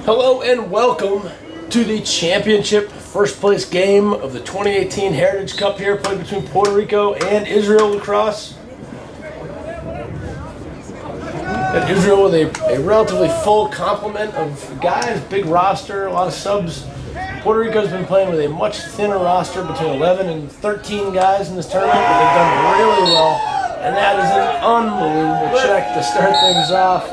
Hello and welcome to the championship first place game of the 2018 Heritage Cup here, played between Puerto Rico and Israel Lacrosse. And Israel with a relatively full complement of guys, big roster, a lot of subs. Puerto Rico's been playing with a much thinner roster, between 11 and 13 guys in this tournament, but they've done really well. And that is an unbelievable check to start things off.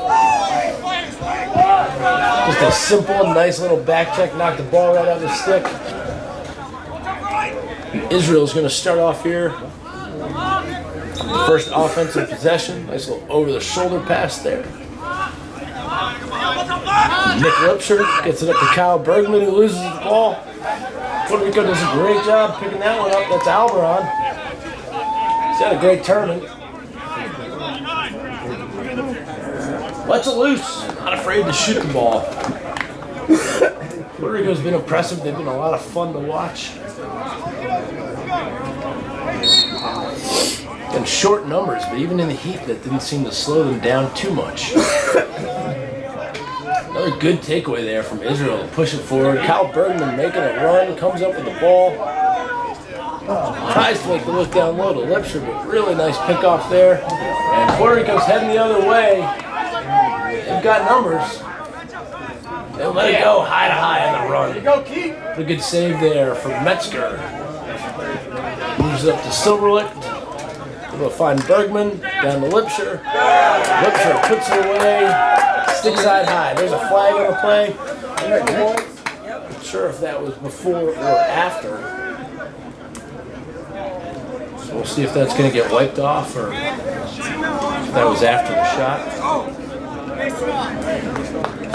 Just a simple, nice little back check, knocked the ball right out of the stick. Israel's going to start off here. First offensive possession, nice little over-the-shoulder pass there. Nick Lipsher gets it up to Kyle Bergman, who loses the ball. Puerto Rico does a great job picking that one up. That's Alberon. He's had a great tournament. Lets it loose. Not afraid to shoot the ball. Puerto Rico's been impressive. They've been a lot of fun to watch. And short numbers, but even in the heat, that didn't seem to slow them down too much. Another good takeaway there from Israel to push it forward. Kyle Bergman making a run, comes up with the ball. Tries to make the look down low to Lipsher, but really nice pickoff there. And Puerto Rico's heading the other way. They've got numbers. They'll let it go high to high on the run. A good save there from Metzger. Moves it up to Silverlicht. We'll find Bergman, down to Lipsher. Lipsher puts it away. Stick side high. There's a flag on the play. Not sure if that was before or after. So we'll see if that's going to get wiped off or if that was after the shot.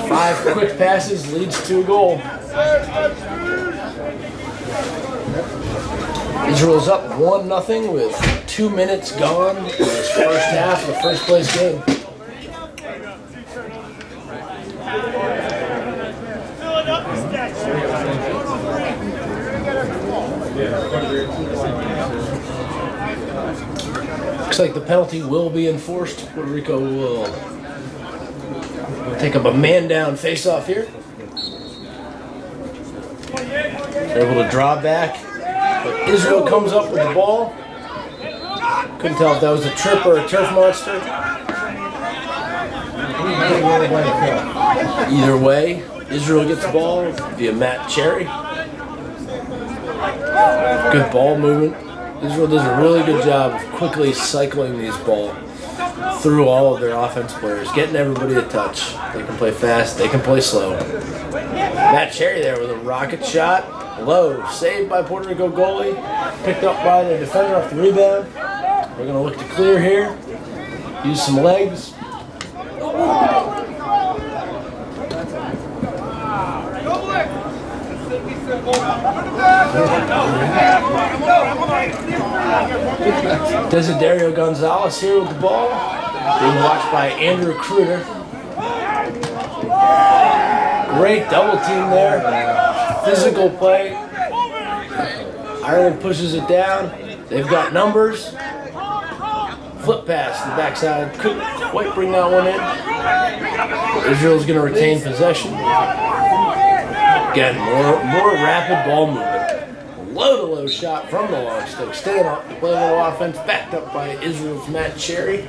5 quick passes leads to a goal. Israel's up 1-0 with 2 minutes gone in this first half of the first place game. Looks like the penalty will be enforced. Puerto Rico will take up a man-down face-off here. They're able to draw back, but Israel comes up with the ball. Couldn't tell if that was a trip or a turf monster. Either way, Israel gets the ball via Matt Cherry. Good ball movement. Israel does a really good job of quickly cycling these ball through all of their offense players, getting everybody a touch. They can play fast, they can play slow. Matt Cherry there with a rocket shot. Low, saved by Puerto Rico goalie. Picked up by the defender off the rebound. We're going to look to clear here. Use some legs. Desiderio Gonzalez here with the ball. Being watched by Andrew Kruder. Great double team there. Physical play. Ireland pushes it down. They've got numbers. Flip pass to the backside. Couldn't quite bring that one in. Israel's going to retain possession. Again, more rapid ball movement. Low-to-low shot from the long stick. Staying up, play a little offense, backed up by Israel's Matt Cherry.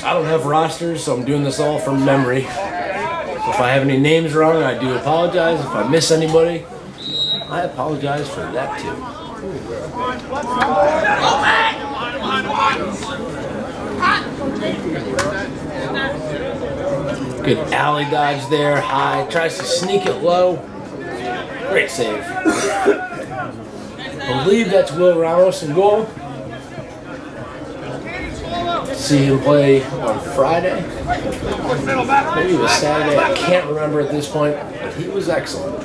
I don't have rosters, so I'm doing this all from memory. So if I have any names wrong, I do apologize. If I miss anybody, I apologize for that too. Good alley dodge there, high. Tries to sneak it low. Great save. I believe that's Will Ramos in goal. See him play on Friday. Maybe it was Saturday. I can't remember at this point, but he was excellent.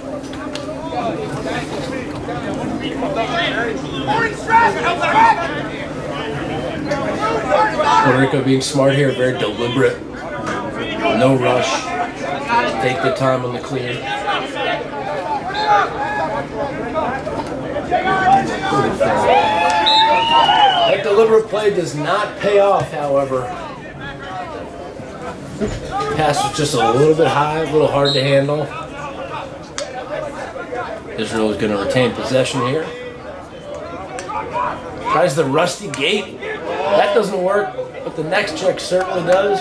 Puerto Rico being smart here, very deliberate. No rush. Take their time on the clear. That deliberate play does not pay off, however. Pass was just a little bit high, a little hard to handle. Israel is going to retain possession here. Tries the rusty gate. That doesn't work, but the next check certainly does.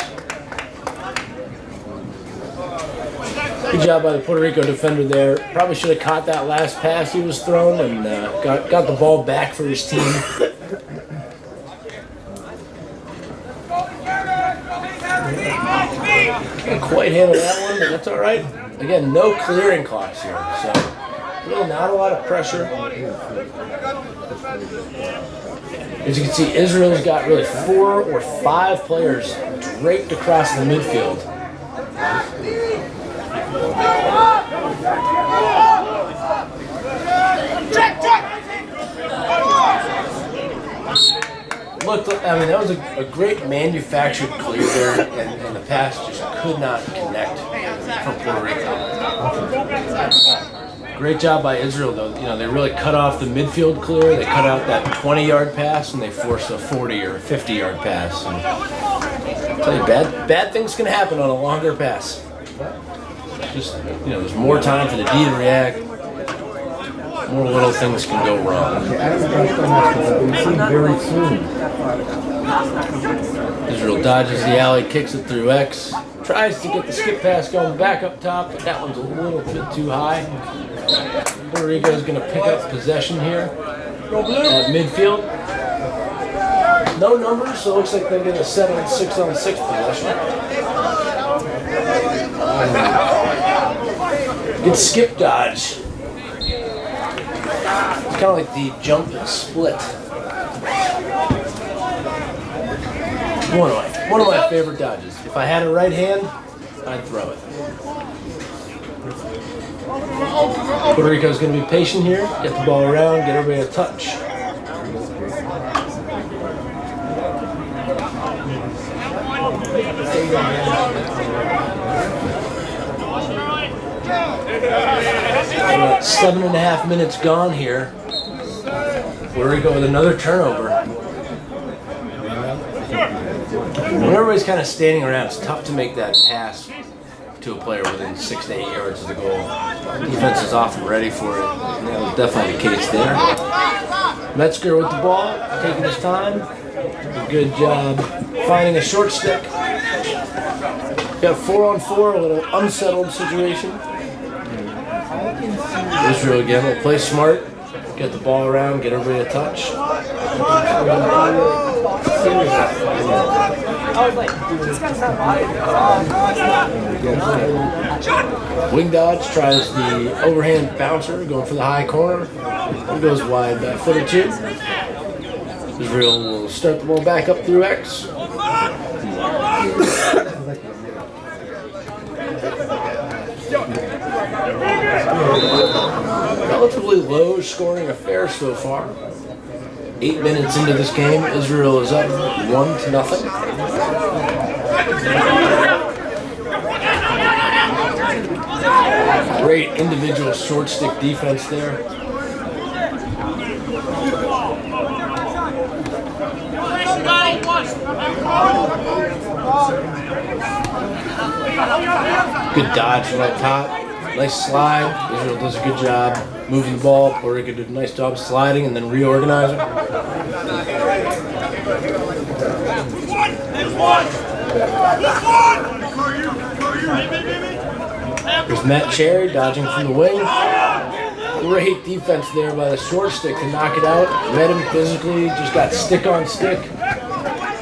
Good job by the Puerto Rico defender there. Probably should have caught that last pass he was thrown and got the ball back for his team. Can't quite handle that one, but that's all right. Again, no clearing clocks here, so really not a lot of pressure. As you can see, Israel's got really 4 or 5 players draped across the midfield. Looked, I mean, that was a great manufactured clear there, and the pass just could not connect from Puerto Rico. Great job by Israel, though. You know, they really cut off the midfield clear. They cut out that 20-yard pass, and they forced a 40 or 50-yard pass. And I'll tell you, bad things can happen on a longer pass. Just, you know, there's more time for the D to react. More little things can go wrong. Very soon. Israel dodges the alley, kicks it through X. Tries to get the skip pass going back up top, but that one's a little bit too high. Puerto Rico is going to pick up possession here at midfield. No numbers, so it looks like they're going to settle 6-on-6 possession. Good skip dodge. It's kind of like the jump and split. One of my favorite dodges. If I had a right hand, I'd throw it. Puerto Rico's going to be patient here. Get the ball around, get everybody a touch. About 7.5 minutes gone here. Puerto Rico with another turnover. When everybody's kind of standing around, it's tough to make that pass to a player within 6 to 8 yards of the goal. Defense is often ready for it. And that was definitely the case there. Metzger with the ball, taking his time. A good job finding a short stick. Got 4-on-4, a little unsettled situation. Israel again will play smart, get the ball around, get everybody a touch. Wing dodge tries the overhand bouncer, going for the high corner. It goes wide by a foot or two. Israel will start the ball back up through X. Relatively low scoring affair so far. 8 minutes into this game, Israel is up 1-0. Great individual short stick defense there. Good dodge from up top. Nice slide. Israel does a good job moving the ball. Puerto Rico did a nice job sliding and then reorganizing. There's Matt Cherry dodging from the wing. Great defense there by the short stick to knock it out. Read him physically, just got stick on stick.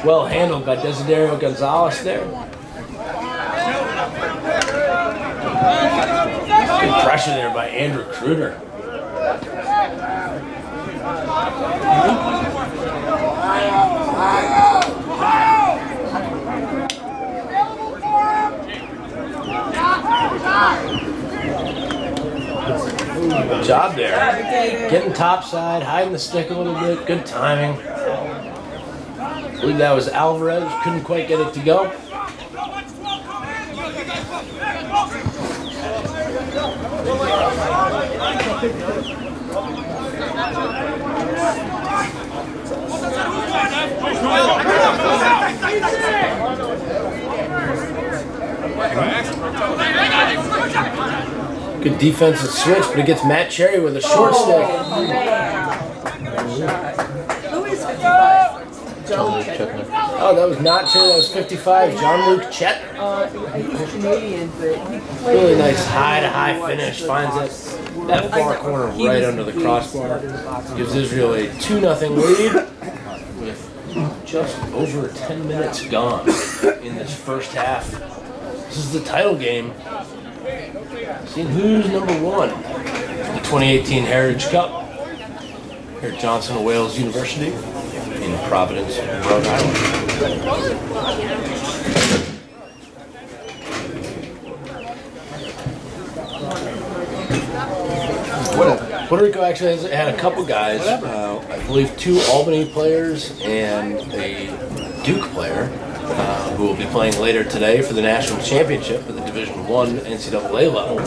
Well handled by Desiderio Gonzalez there. Good pressure there by Andrew Kruger. Good job there. Getting topside, hiding the stick a little bit. Good timing. I believe that was Alvarez. Couldn't quite get it to go. Good defensive switch, but it gets Matt Cherry with a short stick. Who is 55? John Chetner. Oh, that was not Cherry, that was 55. Jean-Luc Chetner. He's Canadian, but he played Really nice high-to-high finish. Finds it that far corner right under the crossbar. Gives Israel a 2-0 lead with just over 10 minutes gone in this first half. This is the title game. Seeing who's number one. The 2018 Heritage Cup here at Johnson & Wales University in Providence, Rhode Island. Puerto Rico actually has had a couple guys, I believe 2 Albany players and a Duke player who will be playing later today for the national championship at the Division I NCAA level.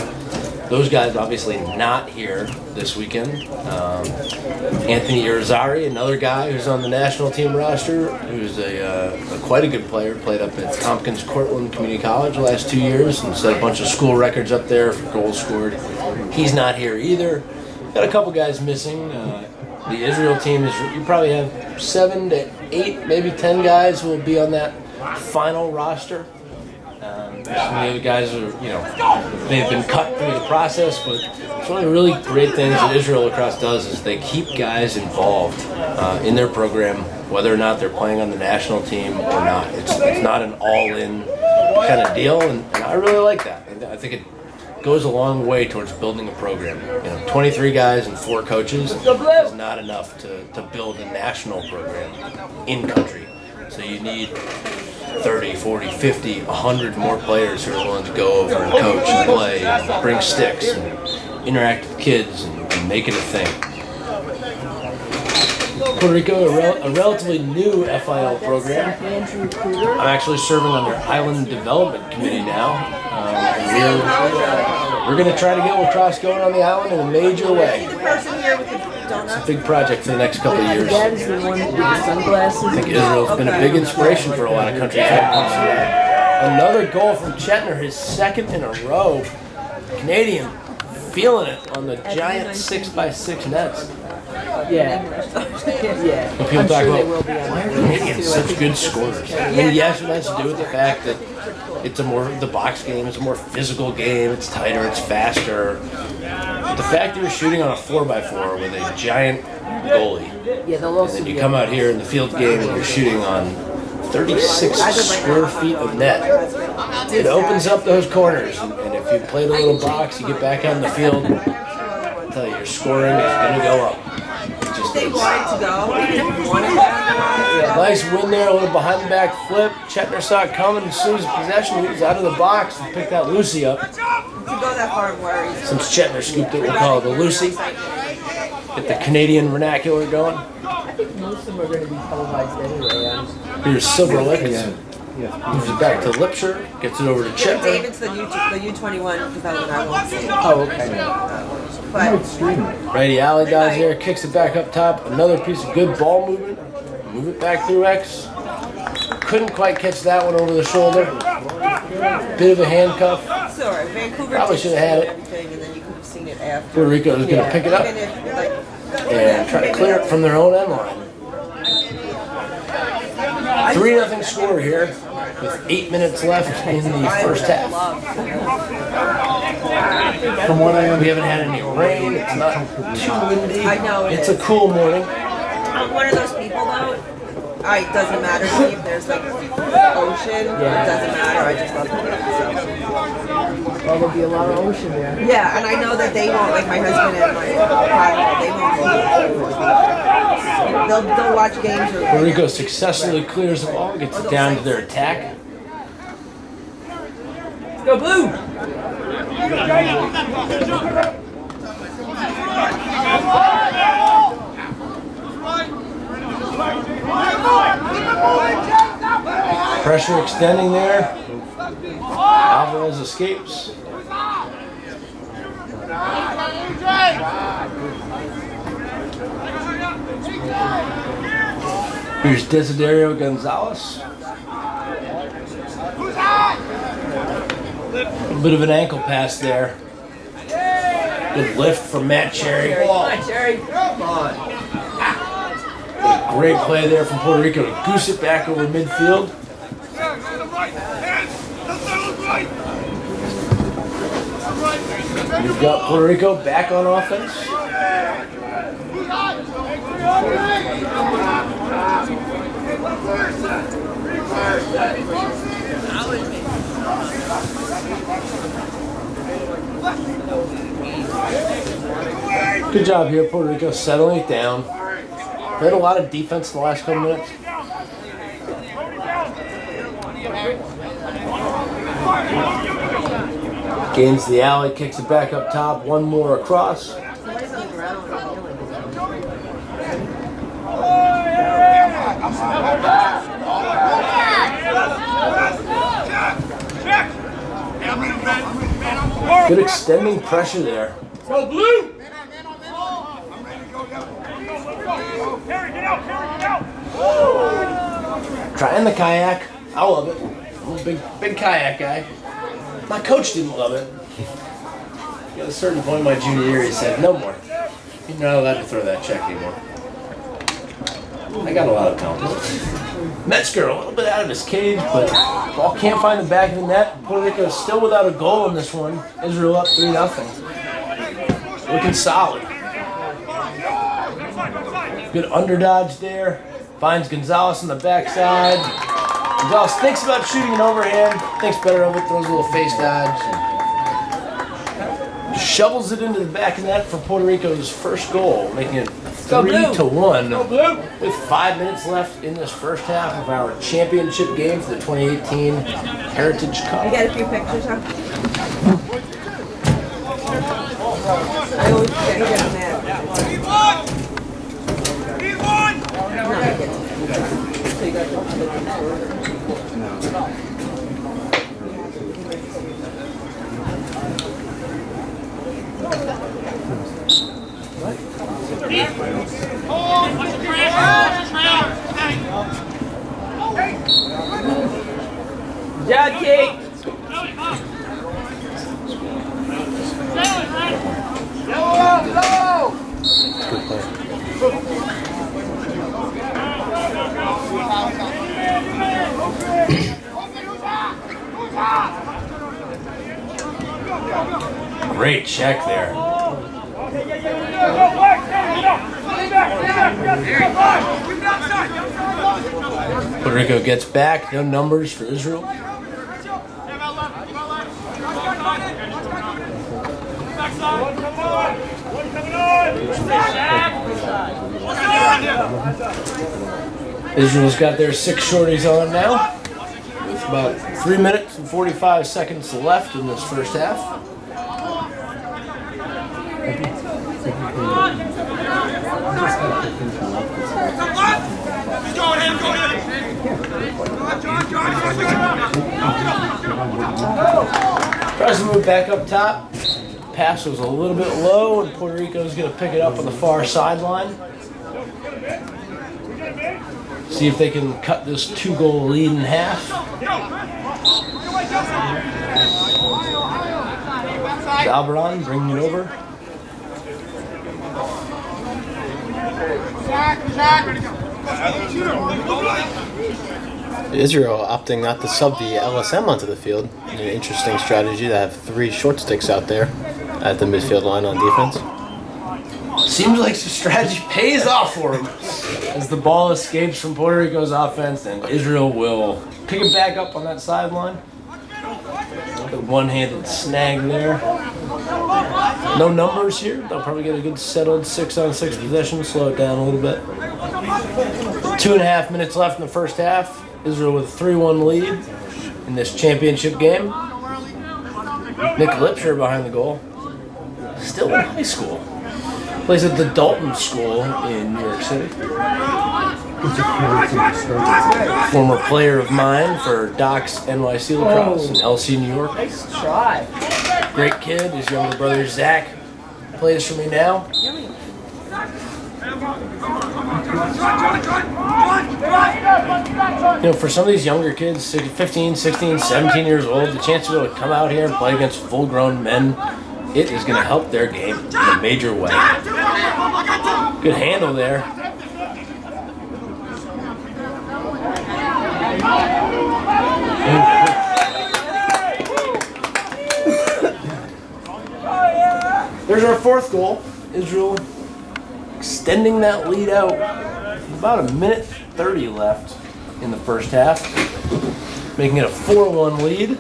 Those guys obviously not here this weekend. Anthony Irizarry, another guy who's on the national team roster, who's quite a good player, played up at Tompkins Cortland Community College the last 2 years and set a bunch of school records up there for goals scored. He's not here either. Got a couple guys missing. The Israel team you probably have 7 to 8, maybe 10 guys who will be on that final roster. Some of the other guys are, may have been cut through the process, but it's one of the really great things that Israel Lacrosse does is they keep guys involved in their program, whether or not they're playing on the national team or not. It's not an all-in kind of deal, and I really like that. I think it goes a long way towards building a program. 23 guys and 4 coaches is not enough to build a national program in country. So you need 30, 40, 50, 100 more players who are willing to go over and coach and play and bring sticks and interact with kids and make it a thing. Puerto Rico, a relatively new FIL program. I'm actually serving on their Island Development Committee now. We're going to try to get lacrosse going on the island in a major way. It's a big project for the next couple of years. I think Israel's been a big inspiration for a lot of countries when it comes to that. Another goal from Chetner, his 2nd in a row. Canadian feeling it on the giant 6x6 nets. Yeah. When people talk about why are Canadians such good scorers? I mean, yes, it has to do with the fact that the box game is a more physical game. It's tighter, it's faster. But the fact that you're shooting on a 4x4 with a giant goalie, and then you come out here in the field game and you're shooting on 36 square feet of net, it opens up those corners. And if you play the little box, you get back on the field, I'll tell you, your scoring is going to go up. Nice win there, a little behind the back flip. Chetner saw it coming as soon as possession. He was out of the box and picked that Lucy up. Since Chetner scooped it, we'll call it the Lucy. Get the Canadian vernacular going. I think most of them are going to be televised anyway. Here's Silverlick. Moves it back to Lipsher. Gets it over to Chetner. David's the U21 development I won't see. Oh, okay. Righty alley dies there, kicks it back up top. Another piece of good ball movement. Move it back through X. Couldn't quite catch that one over the shoulder. Bit of a handcuff. Sorry, Vancouver Probably should have had it. and then you could have seen it after. Puerto Rico is going to pick it up and try to clear it from their own end line. 3-0 score here with 8 minutes left in the first half. From what I understand, we haven't had any rain. It's not too windy. I know it's a cool morning. I'm one of those people though. It doesn't matter to me if there's like ocean. It doesn't matter. I just love the game. Well, there'll be a lot of ocean there. Yeah, and I know that they won't, like my husband and my partner, they won't. They'll watch games. Puerto Rico successfully clears the ball, gets it down to their attack. Let's go blue! Pressure extending there. Alvarez escapes. Here's Desiderio Gonzalez. A bit of an ankle pass there. Good lift from Matt Cherry. Come on, Cherry. Come on. Great play there from Puerto Rico to goose it back over midfield. We've got Puerto Rico back on offense. Good job here, Puerto Rico, settling it down. Played a lot of defense in the last couple minutes. Gains the alley, kicks it back up top, one more across. Good extending pressure there. Go blue! Trying the kayak. I love it. I'm a big kayak guy. My coach didn't love it. At a certain point in my junior year, he said, no more. You're not allowed to throw that check anymore. I got a lot of penalties. Metzger a little bit out of his cage, but ball can't find the back of the net. Puerto Rico is still without a goal in this one. Israel up 3-0. Looking solid. Good underdodge there. Finds Gonzalez on the backside. Gonzalez thinks about shooting an overhand. Thinks better of it. Throws a little face dodge. Shovels it into the back of the net for Puerto Rico's first goal, making it 3-1 with 5 minutes left in this first half of our championship game for the 2018 Heritage Cup. You got a few pictures, huh? I always get mad. Job, Kate. Great check there. Puerto Rico gets back. No numbers for Israel. Israel's got their 6 shorties on now. With about 3 minutes and 45 seconds left in this first half. Tries to move back up top. Pass was a little bit low, and Puerto Rico's going to pick it up on the far sideline. See if they can cut this 2-goal lead in half. Zalbaran bringing it over. Israel opting not to sub the LSM onto the field. An interesting strategy to have 3 short sticks out there at the midfield line on defense. Seems like the strategy pays off for him as the ball escapes from Puerto Rico's offense, and Israel will pick it back up on that sideline. The one-handed snag there. No numbers here. They'll probably get a good settled 6-on-6 possession. Slow it down a little bit. 2.5 minutes left in the first half. Israel with a 3-1 lead in this championship game. Nick Lipsher behind the goal. Still in high school. Plays at the Dalton School in New York City. Former player of mine for Doc's NYC Lacrosse in LC New York. Nice try. Great kid. His younger brother Zach plays for me now. You know, for some of these younger kids, 15, 16, 17 years old, the chance to be able to come out here and play against full-grown men it is going to help their game in a major way. Good handle there. There's our fourth goal. Israel extending that lead out. About a minute 30 left in the first half, making it a 4-1 lead.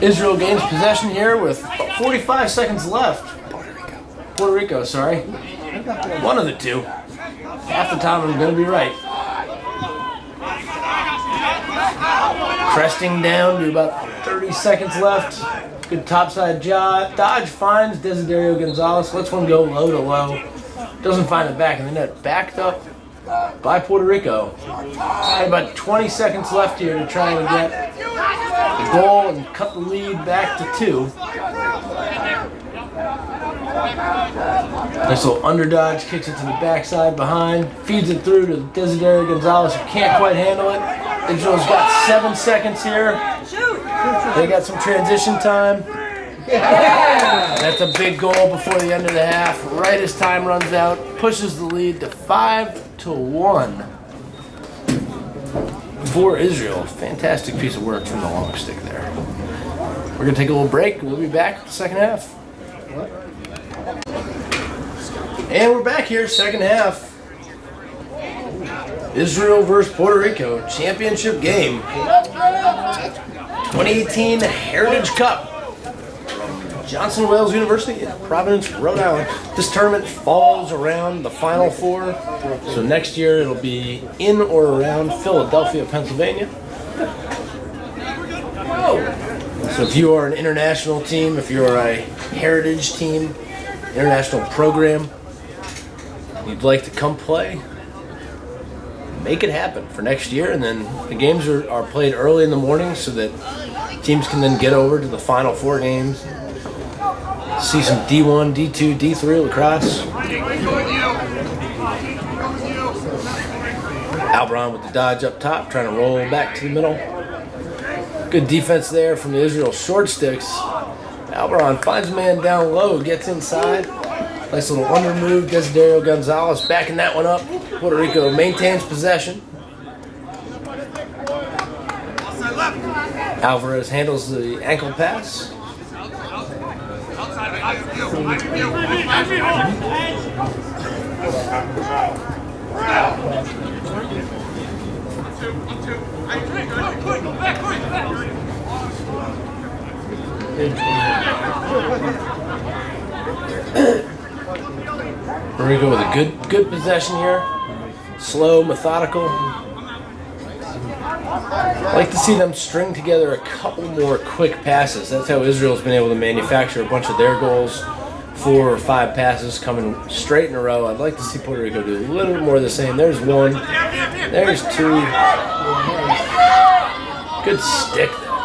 Israel gains possession here with 45 seconds left. Puerto Rico, sorry. One of the two. Half the time I'm going to be right. Cresting down to about 30 seconds left. Good topside dodge, finds Desiderio Gonzalez. Lets one go low to low. Doesn't find it back in the net. Backed up by Puerto Rico. Had about 20 seconds left here to try and get the goal and cut the lead back to 2. Nice little underdodge, kicks it to the backside behind, feeds it through to Desiderio Gonzalez, who can't quite handle it. Israel's got 7 seconds here. They got some transition time. That's a big goal before the end of the half. Right as time runs out, pushes the lead to 5-1 for Israel. Fantastic piece of work from the long stick there. We're going to take a little break. We'll be back with the second half. And we're back here, second half. Israel versus Puerto Rico, championship game. 2018 Heritage Cup. Johnson Wales University in Providence, Rhode Island. This tournament falls around the Final Four. So next year it'll be in or around Philadelphia, Pennsylvania. So if you are an international team, if you're a heritage team, international program, you'd like to come play, make it happen for next year. And then the games are played early in the morning so that teams can then get over to the Final Four games, see some D1, D2, D3 lacrosse. Albron with the dodge up top, trying to roll back to the middle. Good defense there from the Israel short sticks. Albron finds a man down low, gets inside. Nice little under move. Desiderio Gonzalez backing that one up. Puerto Rico maintains possession. Alvarez handles the ankle pass. Puerto Rico with a good possession here. Slow, methodical. I like to see them string together a couple more quick passes. That's how Israel's been able to manufacture a bunch of their goals. 4 or 5 passes coming straight in a row. I'd like to see Puerto Rico do a little bit more of the same. There's 1. There's 2. Good stick there.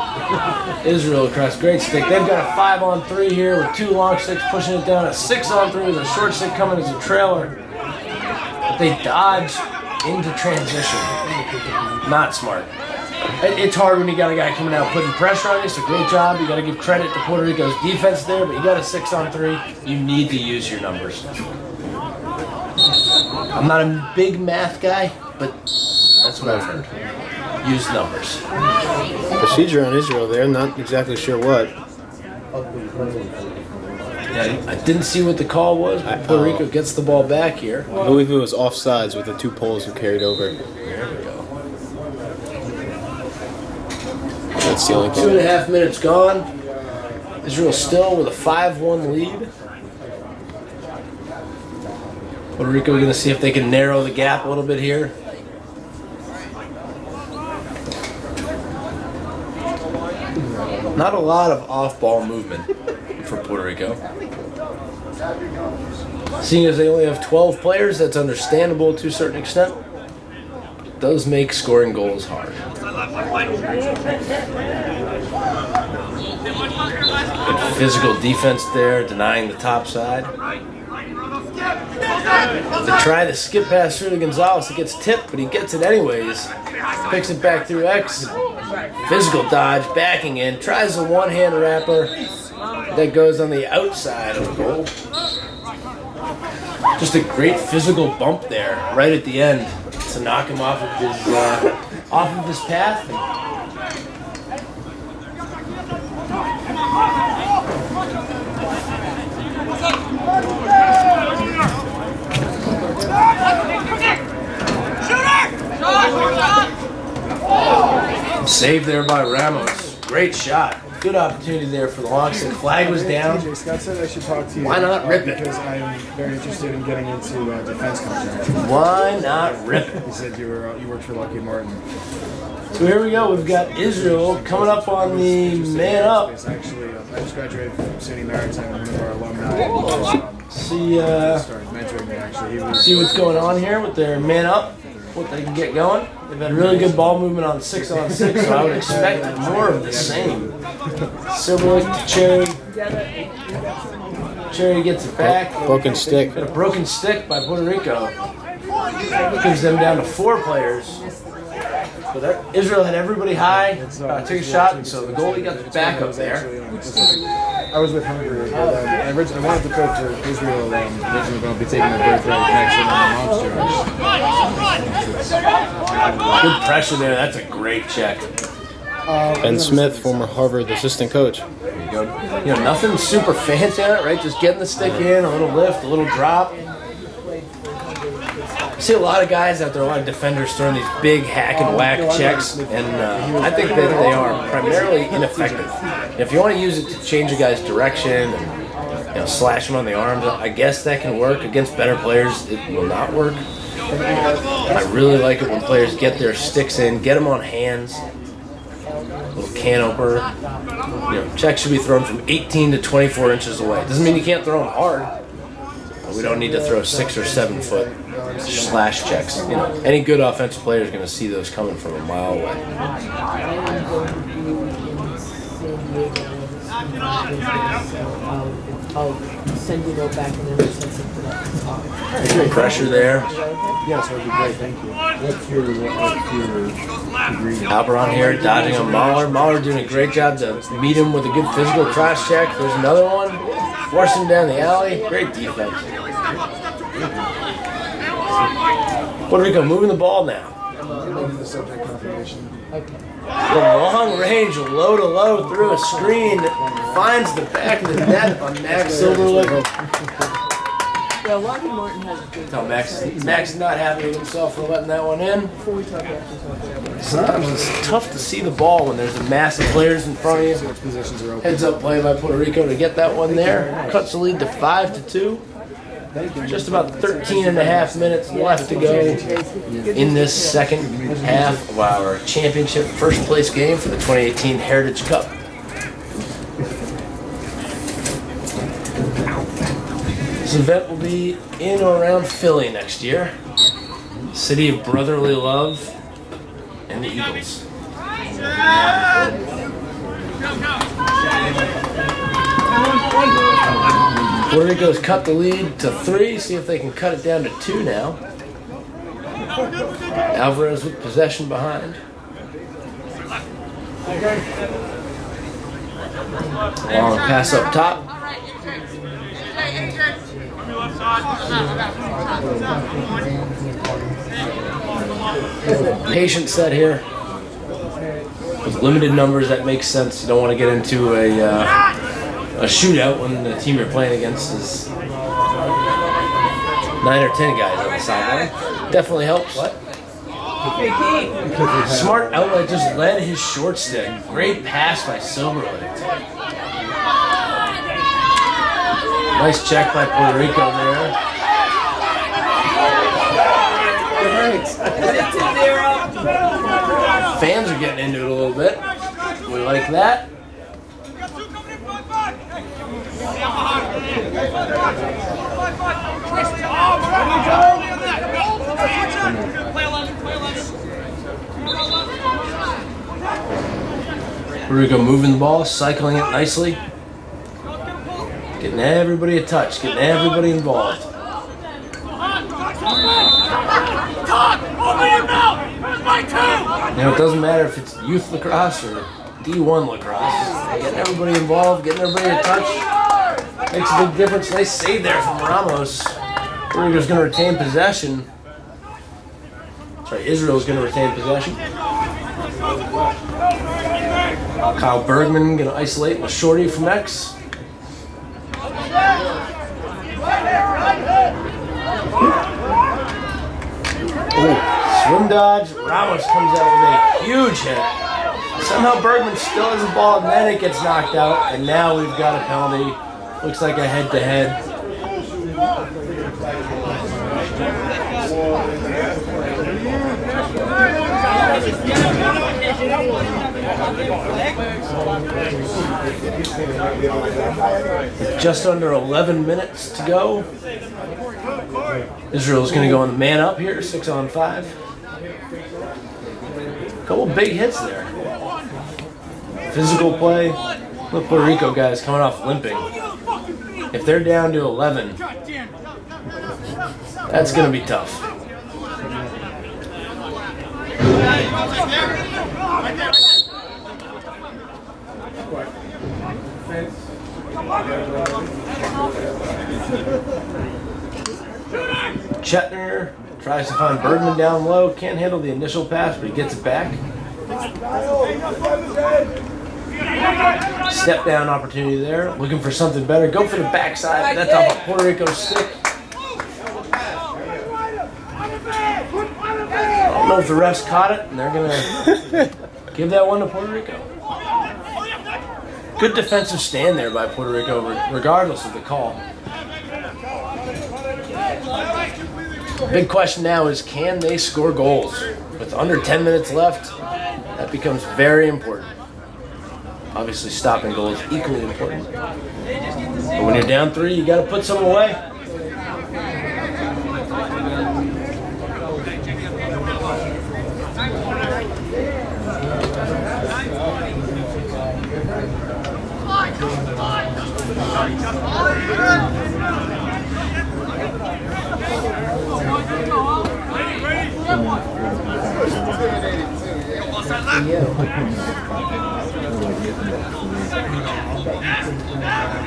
Israel across, great stick. They've got a 5-on-3 here with 2 long sticks pushing it down. A 6-on-3 with a short stick coming as a trailer. But they dodge into transition. Not smart. It's hard when you got a guy coming out putting pressure on you, so great job. You got to give credit to Puerto Rico's defense there, but you got a 6-on-3. You need to use your numbers. I'm not a big math guy, but that's what I've heard. Use numbers. Procedure on Israel there, not exactly sure what. Yeah, I didn't see what the call was, but Puerto Rico gets the ball back here. I believe it was offsides with the 2 poles who carried over. There we go. That's the only thing. 2.5 minutes gone. Israel still with a 5-1 lead. Puerto Rico going to see if they can narrow the gap a little bit here. Not a lot of off-ball movement for Puerto Rico. Seeing as they only have 12 players, that's understandable to a certain extent. It does make scoring goals hard. Good physical defense there, denying the top side. They try to skip pass through to Gonzalez. It gets tipped, but he gets it anyways. Picks it back through X. Physical dodge, backing in. Tries a one-hand wrapper that goes on the outside of the goal. Just a great physical bump there, right at the end, to knock him off of his path. Saved there by Ramos. Great shot. Good opportunity there for the long stick. Flag was down. TJ, Scott said I should talk to you. Why not rip it? Because I'm very interested in getting into defense contract. Why not rip it? He said you worked for Lockheed Martin. So here we go. We've got Israel coming up on the man up. Actually, I just graduated from SUNY Maritime, and one of our alumni started mentoring me. Actually, See what's going on here with their man up, what they can get going. They've had really good ball movement on 6-on-6, so I would expect more of the same. Silverlick to Cherry. Cherry gets it back. Broken stick. Got a broken stick by Puerto Rico. Gives them down to 4 players. So Israel had everybody high, took a shot, so the goalie got the back up there. I was with Hungary. I wanted to coach Israel originally, but I'll be taking a break right next to my mom's. Good pressure there. That's a great check. Ben Smith, former Harvard assistant coach. There you go. You know, nothing super fancy on it, right? Just getting the stick in, a little lift, a little drop. I see a lot of guys out there, a lot of defenders throwing these big hack and whack checks, and I think that they are primarily ineffective. If you want to use it to change a guy's direction and slash him on the arms, I guess that can work. Against better players, it will not work. I really like it when players get their sticks in, get them on hands, a little can opener. Checks should be thrown from 18 to 24 inches away. Doesn't mean you can't throw them hard. We don't need to throw 6 or 7 foot slash checks. Any good offensive player is going to see those coming from a mile away. I'll send you a note back and then send something up. Good pressure there. Yes, that would be great. Thank you. What's your degree? Alperon here dodging on Mahler. Mahler doing a great job to meet him with a good physical cross check. There's another one. Force him down the alley. Great defense. Puerto Rico moving the ball now. The subject confirmation. The long range, low to low through a screen, finds the back of the net on Max Silverlick. Yeah, Lockheed Martin has a good. No, Max is not happy with himself for letting that one in. Sometimes it's tough to see the ball when there's a mass of players in front of you. Heads up play by Puerto Rico to get that one there. Cuts the lead to 5-2. Just about 13 and a half minutes left to go in this second half of our championship first place game for the 2018 Heritage Cup. This event will be in or around Philly next year. City of brotherly love and the Eagles. Puerto Rico's cut the lead to 3. See if they can cut it down to 2 now. Alvarez with possession behind. Long pass up top. Patient set here. With limited numbers, that makes sense. You don't want to get into a shootout when the team you're playing against is 9 or 10 guys on the sideline. Definitely helps. Smart outlet just led his short stick. Great pass by Silverlick. Nice check by Puerto Rico there. Fans are getting into it a little bit. We like that. Puerto Rico moving the ball, cycling it nicely. Getting everybody a touch, getting everybody involved. Now it doesn't matter if it's youth lacrosse or D1 lacrosse. Getting everybody involved, getting everybody a touch makes a big difference. Nice save there from Ramos. Puerto Rico's going to retain possession. Sorry, Israel's going to retain possession. Kyle Bergman going to isolate with shorty from X. Ooh, swim dodge. Ramos comes out with a huge hit. Somehow Bergman still has the ball, and then it gets knocked out. And now we've got a penalty. Looks like a head-to-head. Just under 11 minutes to go. Israel's going to go on the man up here, 6-on-5. Couple big hits there. Physical play. The Puerto Rico guys coming off limping. If they're down to 11, that's going to be tough. Chetner tries to find Bergman down low. Can't handle the initial pass, but he gets it back. Step down opportunity there. Looking for something better. Go for the backside. That's off of Puerto Rico's stick. I don't know if the refs caught it, and they're going to give that one to Puerto Rico. Good defensive stand there by Puerto Rico, regardless of the call. Big question now is, can they score goals? With under 10 minutes left, that becomes very important. Obviously, stopping goals is equally important. But when you're down 3, you got to put some away.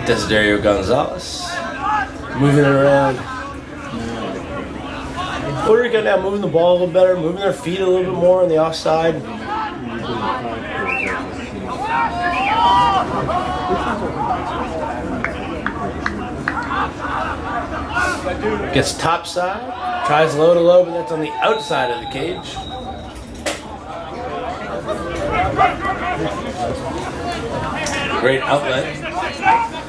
Desiderio Gonzalez moving it around. Puerto Rico now moving the ball a little better, moving their feet a little bit more on the offside. Gets topside, tries low to low, but that's on the outside of the cage. Great outlet.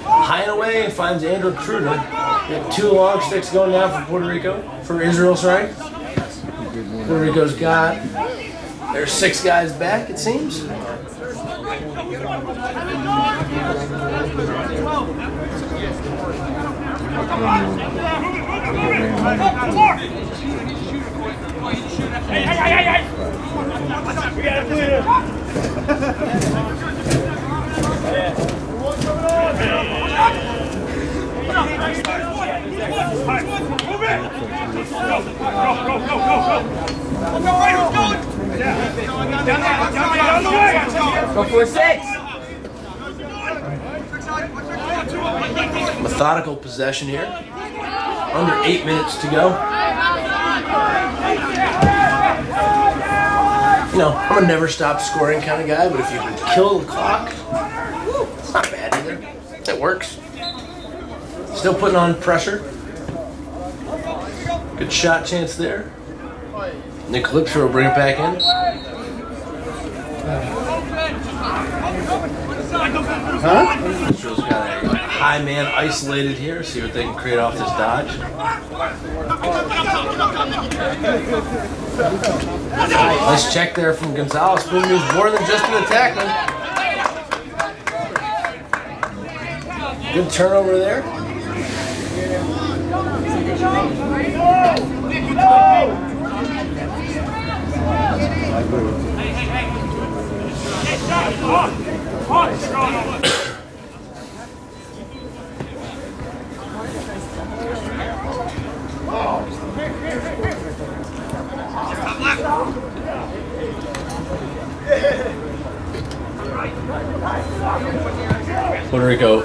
High and away, finds Andrew Kruger. We have 2 long sticks going down for Puerto Rico, for Israel's right. Puerto Rico's got their 6 guys back, it seems. Go for 6. Methodical possession here. Under 8 minutes to go. You know, I'm a never stop scoring kind of guy, but if you can kill the clock, it's not bad either. It works. Still putting on pressure. Good shot chance there. Nick Lipscher will bring it back in. Huh? Lipscher's got a high man isolated here. See what they can create off this dodge. Nice check there from Gonzalez. Spoon moves more than just an attackman. Good turnover there. Puerto Rico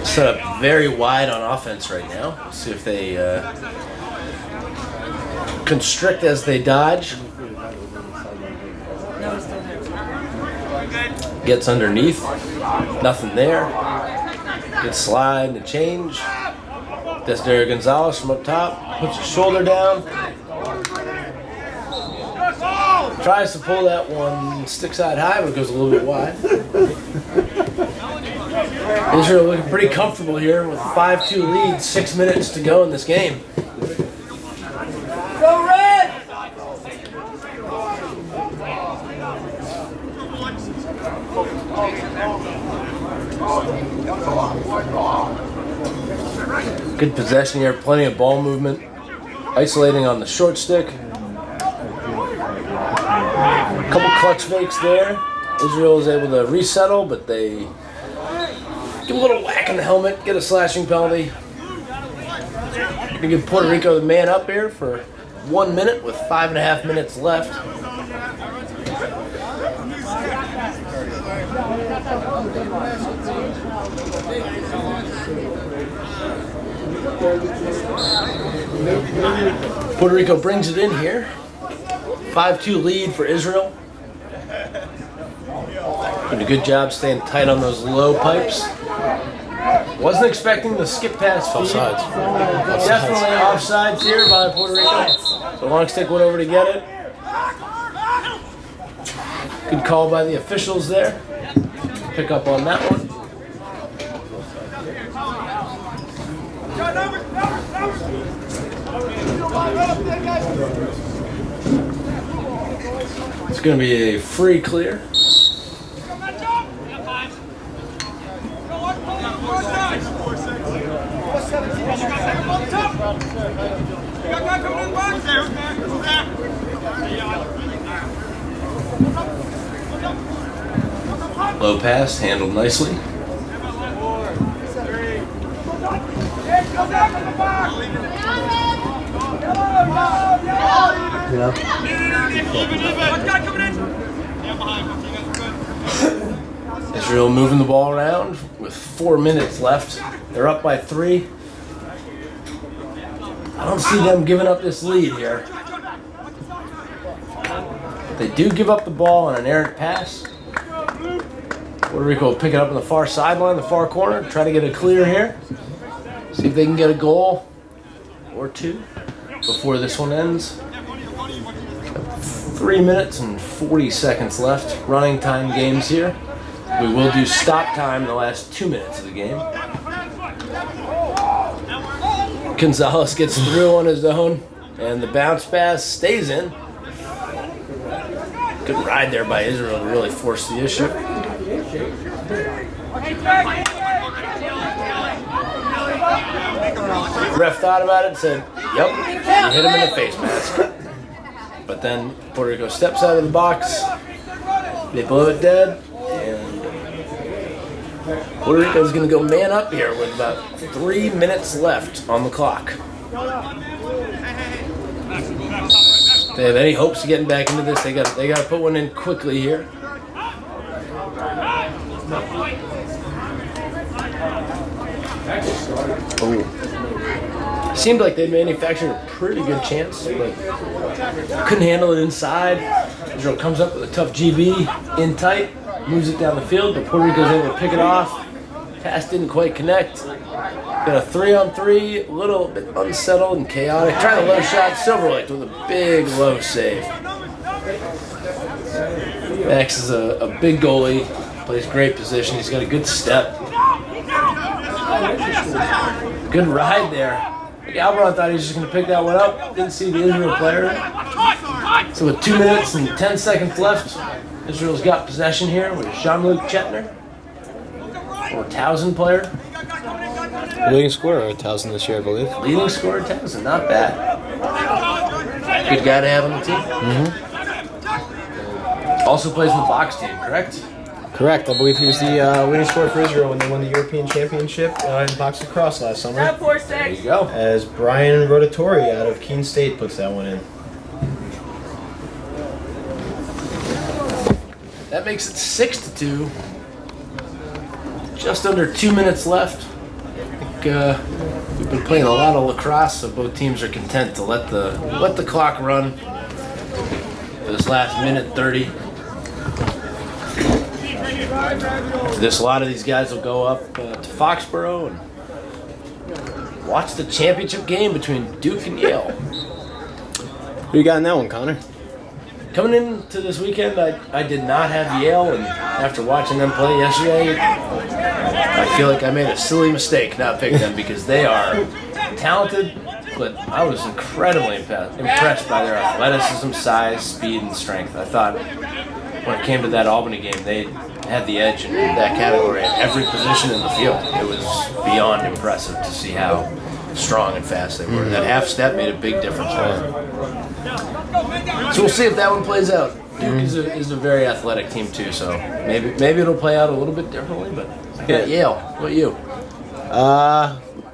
set up very wide on offense right now. Let's see if they constrict as they dodge. Gets underneath. Nothing there. Good slide and a change. Desiree Gonzalez from up top. Puts his shoulder down. Tries to pull that one stick side high, but goes a little bit wide. Israel looking pretty comfortable here with a 5-2 lead, 6 minutes to go in this game. Go Red! Good possession here, plenty of ball movement. Isolating on the short stick. A couple clutch fakes there. Israel is able to resettle, but they give a little whack in the helmet, get a slashing penalty. Gonna give Puerto Rico the man up here for 1 minute with 5.5 minutes left. Puerto Rico brings it in here. 5-2 lead for Israel. Doing a good job staying tight on those low pipes. Wasn't expecting the skip pass feed. Offsides. Definitely offsides here by Puerto Rico. So long stick went over to get it. Good call by the officials there. Pick up on that one. It's going to be a free clear. Low pass, handled nicely. Israel moving the ball around with 4 minutes left. They're up by 3. I don't see them giving up this lead here. They do give up the ball on an errant pass. Puerto Rico will pick it up on the far sideline, the far corner, try to get a clear here. See if they can get a goal or two before this one ends. 3 minutes and 40 seconds left. Running time games here. We will do stop time in the last 2 minutes of the game. Gonzalez gets through on his own, and the bounce pass stays in. Good ride there by Israel to really force the issue. Ref thought about it and said, yep, you hit him in the face mask. But then Puerto Rico steps out of the box, they blow it dead, and Puerto Rico's going to go man up here with about 3 minutes left on the clock. If they have any hopes of getting back into this, they got to put one in quickly here. Oh. Seemed like they manufactured a pretty good chance, but couldn't handle it inside. Israel comes up with a tough GB in tight, moves it down the field, but Puerto Rico's able to pick it off. Pass didn't quite connect. Got a 3-on-3, a little bit unsettled and chaotic. Try the low shot, Silverlight with a big low save. Max is a big goalie, plays great position. He's got a good step. Good ride there. Albron thought he was just going to pick that one up. Didn't see the Israel player. So with 2 minutes and 10 seconds left, Israel's got possession here with Jean-Luc Chetner, or Towson player. Leading scorer at Towson this year, I believe. Leading scorer Towson, not bad. Good guy to have on the team. Also plays in the box team, correct? Correct. I believe he was the leading scorer for Israel when they won the European Championship in box lacrosse last summer. There you go. As Brian Rotatori out of Keene State puts that one in. That makes it 6-2. Just under 2 minutes left. I think we've been playing a lot of lacrosse, so both teams are content to let the clock run for this last minute 30. A lot of these guys will go up to Foxborough and watch the championship game between Duke and Yale. Who you got in that one, Connor? Coming into this weekend, I did not have Yale, and after watching them play yesterday, I feel like I made a silly mistake not picking them because they are talented, but I was incredibly impressed by their athleticism, size, speed, and strength. I thought when it came to that Albany game, they had the edge in that category at every position in the field. It was beyond impressive to see how strong and fast they were. That half step made a big difference there. So we'll see if that one plays out. Duke is a very athletic team too, so maybe it'll play out a little bit differently, but I got Yale. What about you?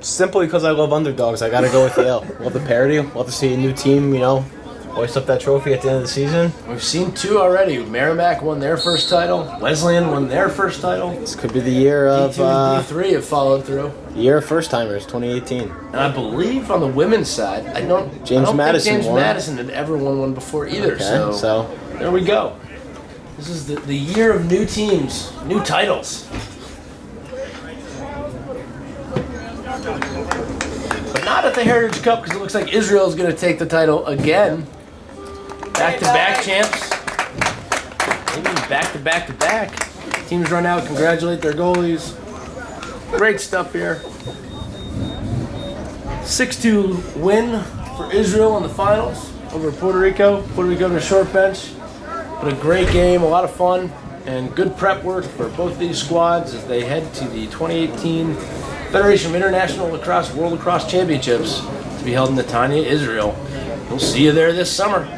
Simply because I love underdogs, I gotta go with Yale. Love the parity. Love to see a new team, hoist up that trophy at the end of the season. We've seen two already. Merrimack won their first title. Wesleyan won their first title. This could be the year of D2 and D3 have followed through. Year of first timers, 2018. And I believe on the women's side, I don't think James Madison had ever won one before either. Okay, so there we go. This is the year of new teams, new titles. But not at the Heritage Cup because it looks like Israel is going to take the title again. Back-to-back champs. Maybe back-to-back-to-back. Teams run out, congratulate their goalies. Great stuff here. 6-2 win for Israel in the finals over Puerto Rico. Puerto Rico on a short bench. But a great game, a lot of fun, and good prep work for both these squads as they head to the 2018 Federation of International Lacrosse World Lacrosse Championships to be held in Netanya, Israel. We'll see you there this summer.